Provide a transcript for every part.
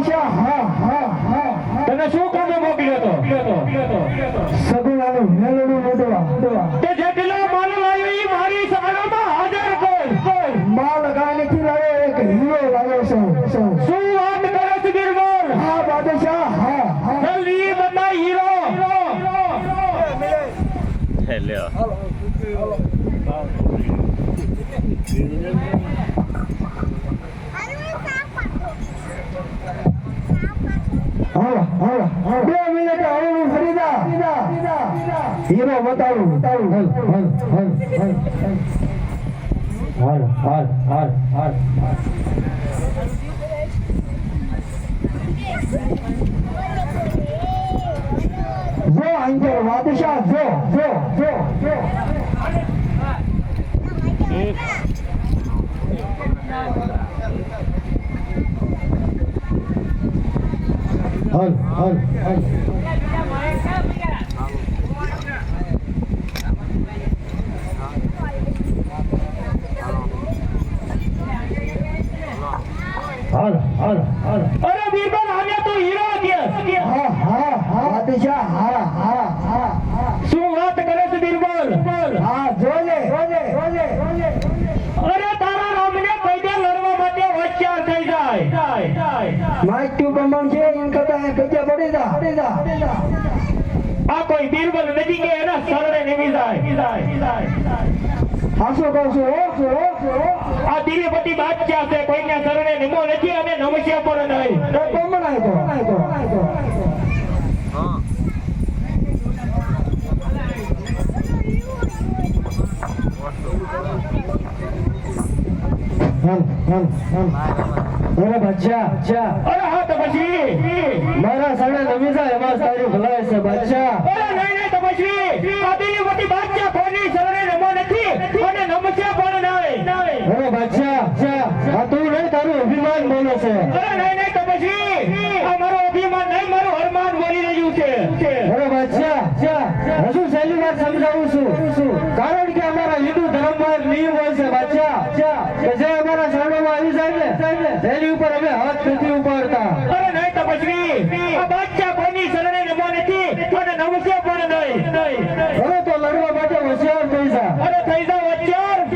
બાદશાહ તને શું કામે મોકલ્યો તો સગુણાનું મેલડું મોટવા તે જેટલો માલ લાવ્યો ઈ મારી સારોમાં હાજર કર માલ ગાય નથી લાવ્યો એક હીરો લાવ્યો છે શું વાત કરે છે બિરબલ હા બાદશાહ જલ્દી બતા હીરો લ્યો હા 2 મિનિટ હળવું ફરીદા હીરો બતાવું હાલ જો અંજર બાદશાહ જો હાલ અરે બિરબલ આને તો હીરો કે હા બાદશાહ હા શું વાત કરે છે બિરબલ હા જોજે અરે તારા રામને પૈદે લડવા માટે હોશિયાર થઈ જાય માઇક્યુ બંબન છે એમ કરતા કજ્જા પડી જા આ કોઈ બિરબલ નથી કે એના શરણે નિમી જાય હાસો કહું છું આ દિલીપતિ બાદશાહ છે કોઈના શરણે નિમો નથી અને નમસ્યા પણ નહીં બંબન આવ્યો અરે બાદશાહ અરે હા તો પછી મારા સામે નમી જાય એમાં તારી ભલાઈ છે બાદશાહ અરે નહીં તપસ્વી આ દિલીપતિ બાદશાહ કોઈની શરણે નિમો નથી અને નમસ્યા પણ નહીં અરે બાદશાહ આ તું નહીં તારું અભિમાન બોલે છે અરે નહીં તપસ્વી આ મારો અભિમાન નહીં મારું હરમાન બોલી રહ્યું છે અરે બાદશાહ હજુ પહેલી વાર સમજાવું છું કારણ કે અમારા હિન્દુ ધર્મમાં એક નિયમ હોય છે બાદશાહ કે જે અમારા શરણોમાં આવી જાય ને તેની ઉપર અમે હાથ નથી ઉપાડતા અરે નહીં તપસ્વી આ બાદશાહ કોઈની શરણે નિમો નથી અને નમસ્યા પણ નહીં હવે તો લડવા માટે હોશિયાર થઈ જા અરે થઈ જાવ હોશિયાર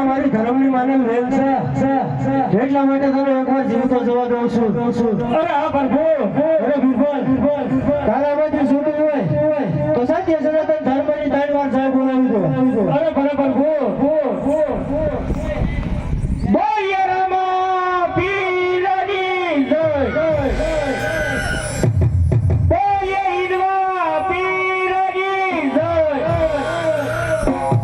આ મારી ધર્મની માનેલ વેલ છે એટલા માટે તને એકવાર જીવતો જવા દઉં છું અરે હા પ્રભુ અરે બિરબલ તારામાંથી છૂટું હોય તો સત્ય સનાતન ધર્મની 3 વાર સાહેબ બોલાવી દો અરે ભલે પ્રભુ બોલીએ રામા પીરની જય બોલીએ હિંદવા પીરની જય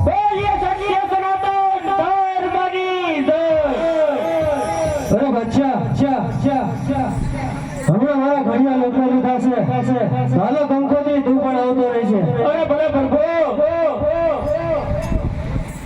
બોલીએ સત્ય સનાતન ધર્મની જય અરે બચ્ચા હમણાં મારા ઘડિયા લોકો લીધા છે ચાલો કંકો